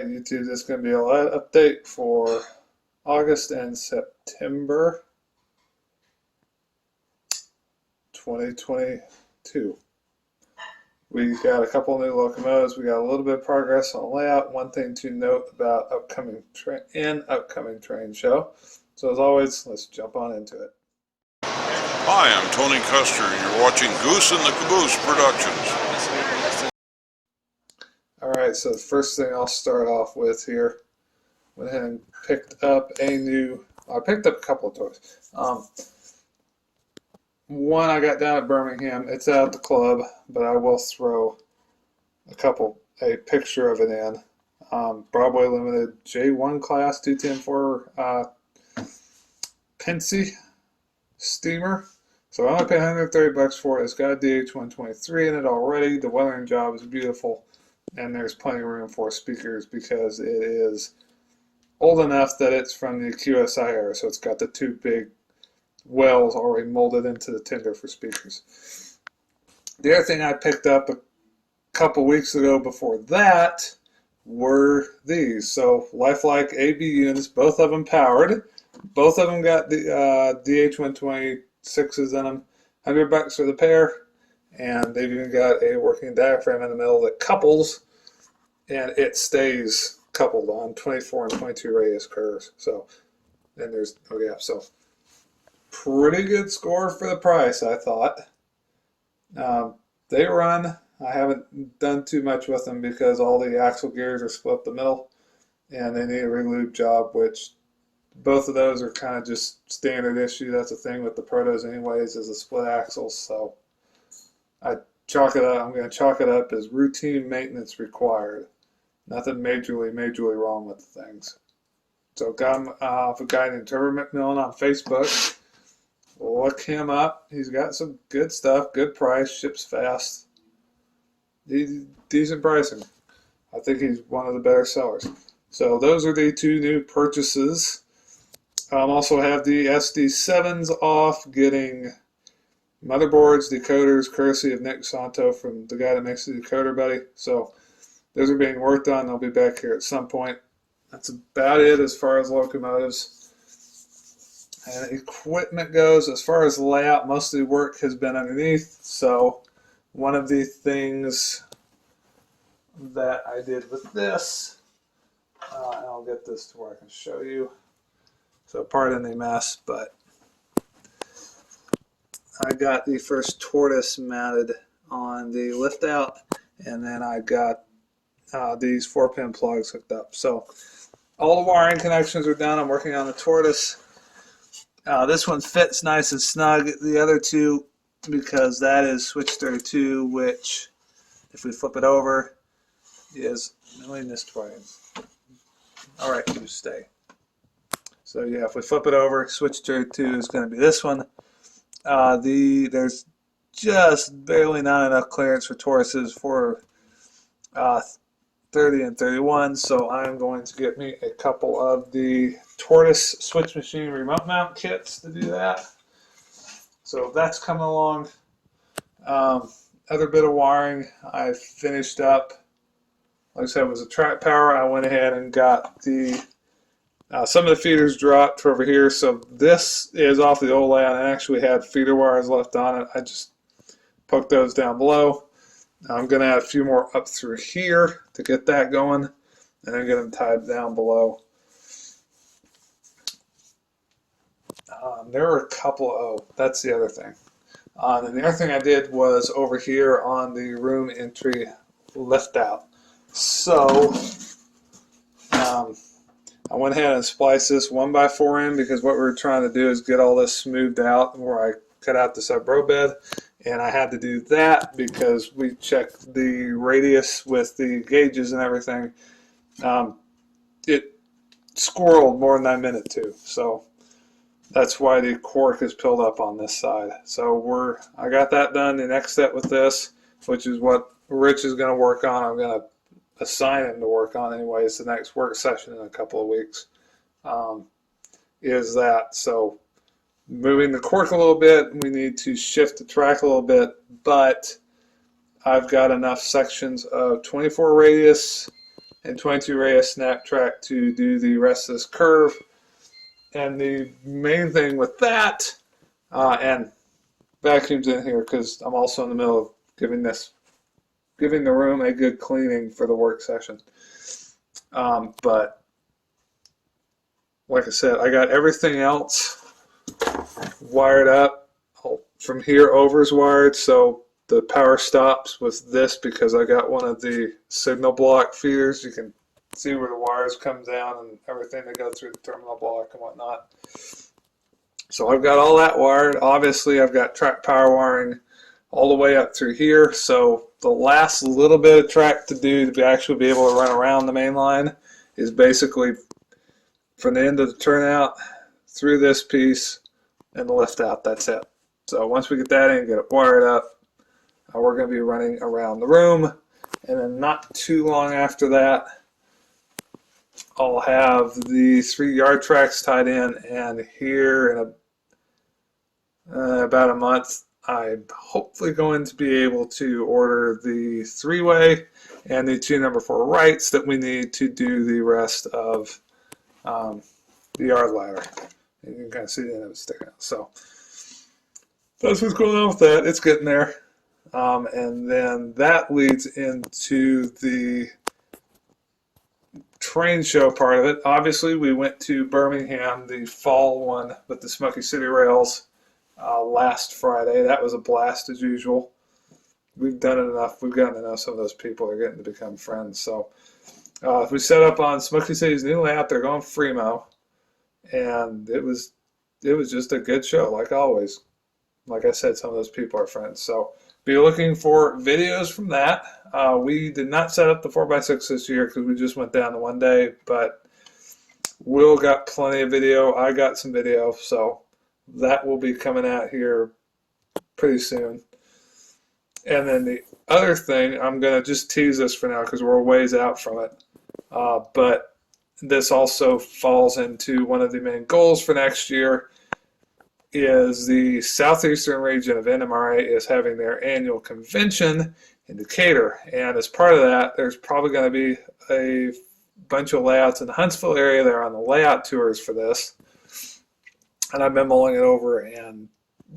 YouTube, this is going to be a live update for August and September 2022. We got a couple new locomotives. We got a little bit of progress on layout. One thing to note about upcoming train show. So as always, let's jump on into it. Hi, I'm Tony Custer, and you're watching Goose and the Caboose Productions. Alright, so the first thing I'll start off with here, went ahead and picked up I picked up a couple of toys. One I got down at Birmingham, it's out at the club, but I will throw a picture of it in. Broadway Limited J1 class 210 Pensy steamer. So I only paid $130 for it. It's got a DH123 in it already. The weathering job is beautiful. And there's plenty of room for speakers because it is old enough that it's from the QSI era. So it's got the two big wells already molded into the tinder for speakers. The other thing I picked up a couple weeks ago before that were these. So Lifelike AB units, both of them powered. Both of them got the DH126s in them. $100 for the pair. And they've even got a working diaphragm in the middle that couples, and it stays coupled on 24 and 22 radius curves. So, and there's no gap. So, pretty good score for the price, I thought. They run. I haven't done too much with them because all the axle gears are split up the middle, and they need a re-lube job, which both of those are kind of just standard issue. That's a thing with the Protos anyways, is the split axles. So, I'm going to chalk it up as routine maintenance required. Nothing majorly wrong with the things. So got him off a guy named Trevor McMillan on Facebook. Look him up. He's got some good stuff, good price, ships fast. Decent pricing. I think he's one of the better sellers. So those are the two new purchases. Also have the SD7s off, getting motherboards, decoders, courtesy of Nick Santo from the guy that makes the decoder buddy. So those are being worked on. They'll be back here at some point. That's about it as far as locomotives and equipment goes. As far as layout, most of the work has been underneath. So one of the things that I did with this, and I'll get this to where I can show you. So pardon the mess, but I got the first tortoise mounted on the lift out, and then I got these 4-pin plugs hooked up. So all the wiring connections are done. I'm working on the tortoise. This one fits nice and snug. The other two, because that is switch 32, which if we flip it over is milling this twice. All right, you stay. So yeah, if we flip it over, switch 32 is going to be this one. There's just barely not enough clearance for Tauruses for 30 and 31, so I'm going to get me a couple of the Tortoise switch machine remote mount kits to do that. So that's coming along. Other bit of wiring I finished up. Like I said, it was a track power. I went ahead and got the some of the feeders dropped over here, so this is off the old layout. I actually had feeder wires left on it. I just poked those down below. I'm going to add a few more up through here to get that going, and then get them tied down below. There were a couple, that's the other thing. And the other thing I did was over here on the room entry lift out. So, I went ahead and spliced this 1x4 in because what we were trying to do is get all this smoothed out where I cut out the sub-row bed, and I had to do that because we checked the radius with the gauges and everything. It squirreled more than I meant it to, so that's why the cork is pilled up on this side. So I got that done. The next step with this, which is what Rich is going to work on, I'm going to assign him to work on anyways the next work session in a couple of weeks, is that. So moving the cork a little bit, we need to shift the track a little bit, but I've got enough sections of 24 radius and 22 radius snap track to do the rest of this curve. And the main thing with that, and vacuums in here because I'm also in the middle of giving the room a good cleaning for the work session. But like I said, I got everything else wired up. From here over is wired, so the power stops with this because I got one of the signal block feeders. You can see where the wires come down and everything that go through the terminal block and whatnot. So I've got all that wired. Obviously, I've got track power wiring all the way up through here. So the last little bit of track to do to actually be able to run around the main line is basically from the end of the turnout through this piece and the lift out. That's it. So once we get that in, get it wired up, we're going to be running around the room. And then not too long after that, I'll have the 3 yard tracks tied in, and here in about a month, I'm hopefully going to be able to order the 3-way and the 2 number 4 rights that we need to do the rest of the yard ladder. And you can kind of see the end of it sticking out. So that's what's going on with that. It's getting there. And then that leads into the train show part of it. Obviously, we went to Birmingham, the fall one with the Smoky City Rails last Friday. That was a blast as usual. We've done it enough. We've gotten to know some of those people. They're getting to become friends. So we set up on Smoky City's new layout. They're going Fremo, and it was just a good show, like always. Like I said, some of those people are friends. So be looking for videos from that. We did not set up the 4x6 this year because we just went down to 1 day, but Will got plenty of video. I got some video, so that will be coming out here pretty soon. And then the other thing, I'm going to just tease this for now because we're a ways out from it, but this also falls into one of the main goals for next year, is the southeastern region of NMRA is having their annual convention in Decatur. And as part of that, there's probably going to be a bunch of layouts in the Huntsville area. They're on the layout tours for this. And I've been mulling it over, and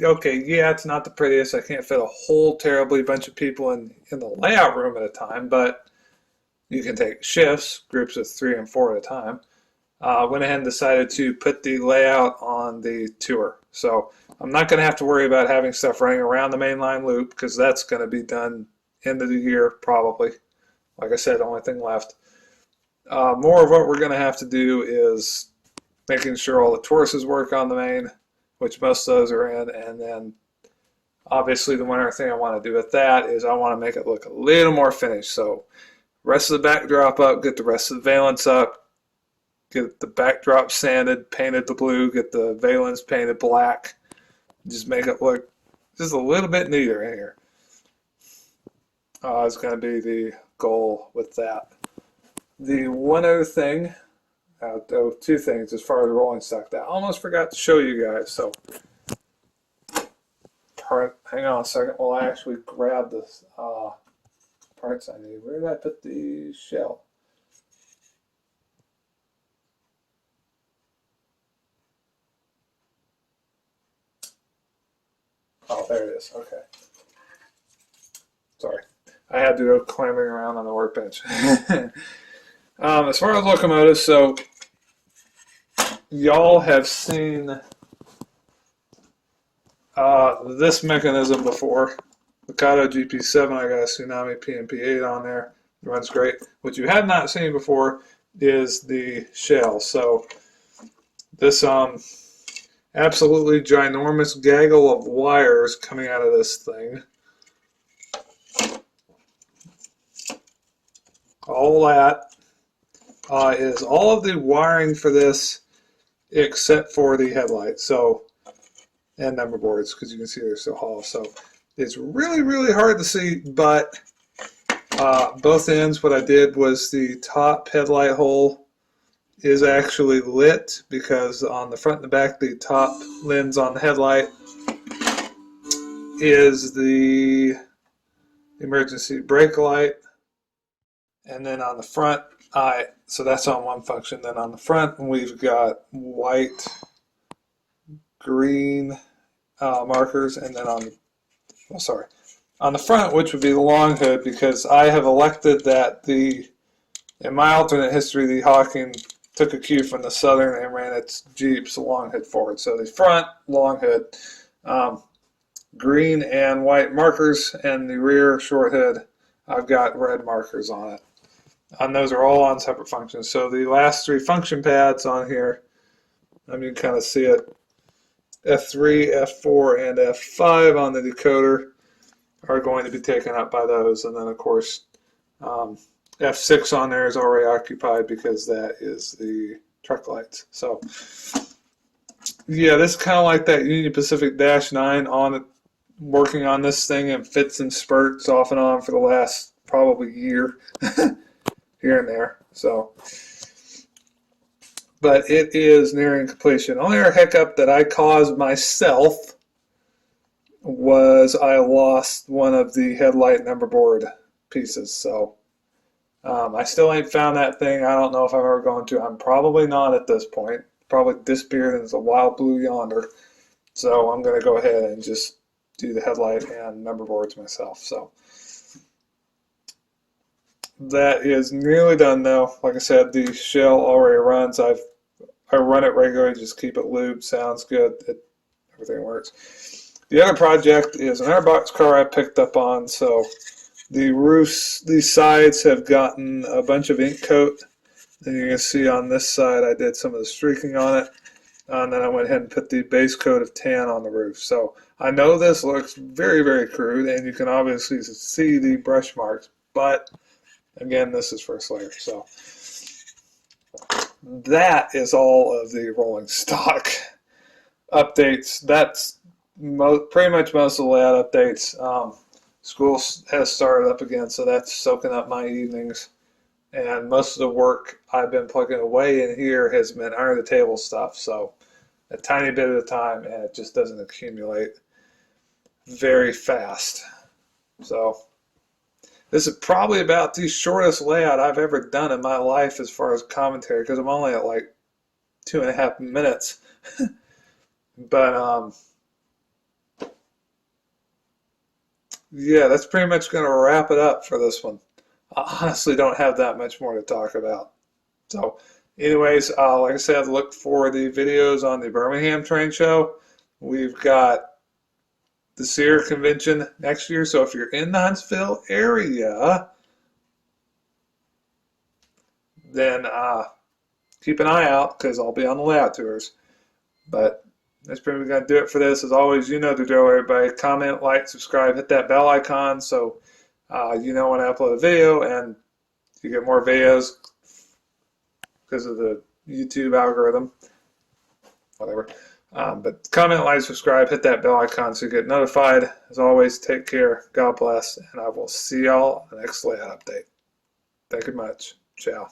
okay, yeah, it's not the prettiest. I can't fit a whole terribly bunch of people in the layout room at a time, but you can take shifts, groups of 3 and 4 at a time. Went ahead and decided to put the layout on the tour. So I'm not going to have to worry about having stuff running around the mainline loop because that's going to be done end of the year probably. Like I said, the only thing left. More of what we're going to have to do is making sure all the Tauruses work on the main, which most of those are in, and then obviously the one other thing I want to do with that is I want to make it look a little more finished. So rest of the backdrop up, get the rest of the valence up, get the backdrop sanded, painted the blue, get the valence painted black, just make it look just a little bit neater in here. It's going to be the goal with that. The one other thing, 2 things as far as rolling stock that I almost forgot to show you guys. So hang on a second while I actually grab this parts I need. Where did I put the shell? Oh, there it is. Okay. Sorry. I had to go clambering around on the workbench. As far as locomotives, so y'all have seen this mechanism before. Mikado GP7, I got a Tsunami PMP8 on there. It runs great. What you have not seen before is the shell. So this absolutely ginormous gaggle of wires coming out of this thing. All that is all of the wiring for this except for the headlights, so, and number boards, because you can see they're so hollow. So it's really, really hard to see, but both ends, what I did was the top headlight hole is actually lit because on the front and the back, the top lens on the headlight is the emergency brake light. And then on the front, So that's on one function. Then on the front, we've got white, green markers, and then on the front, which would be the long hood, because I have elected that in my alternate history, the Hawking took a cue from the Southern and ran its Jeeps long hood forward. So the front, long hood, green and white markers, and the rear short hood, I've got red markers on it. And those are all on separate functions. So the last three function pads on here, you can kind of see it, F3, F4, and F5 on the decoder are going to be taken up by those. And then, of course, F6 on there is already occupied because that is the truck lights. So, yeah, this is kind of like that Union Pacific Dash 9 on it, working on this thing in fits and spurts off and on for the last probably year here and there. So, but it is nearing completion. Only hiccup that I caused myself was I lost one of the headlight number board pieces. So I still ain't found that thing. I don't know if I'm ever going to. I'm probably not at this point. Probably disappeared into the wild blue yonder. So I'm going to go ahead and just do the headlight and number boards myself. So that is nearly done though. Like I said, the shell already runs. I run it regularly, just keep it lubed. Sounds good. Everything works. The other project is an airbox car I picked up on. So the roofs, these sides have gotten a bunch of ink coat. And you can see on this side I did some of the streaking on it. And then I went ahead and put the base coat of tan on the roof. So I know this looks very, very crude, and you can obviously see the brush marks. But again, this is first layer. So that is all of the rolling stock updates. That's pretty much most of the layout updates. School has started up again, so that's soaking up my evenings. And most of the work I've been plugging away in here has been under the table stuff. So a tiny bit at a time, and it just doesn't accumulate very fast. So this is probably about the shortest layout I've ever done in my life as far as commentary, because I'm only at like 2.5 minutes. But yeah, that's pretty much going to wrap it up for this one. I honestly don't have that much more to talk about. So anyways, like I said, look for the videos on the Birmingham Train Show. We've got the SEER convention next year, so if you're in the Huntsville area, then keep an eye out, because I'll be on the layout tours. But that's pretty much going to do it for this. As always, you know the drill, everybody. Comment, like, subscribe, hit that bell icon so you know when I upload a video, and you get more videos because of the YouTube algorithm. Whatever. But comment, like, subscribe, hit that bell icon so you get notified. As always, take care, God bless, and I will see y'all on the next layout update. Thank you much. Ciao.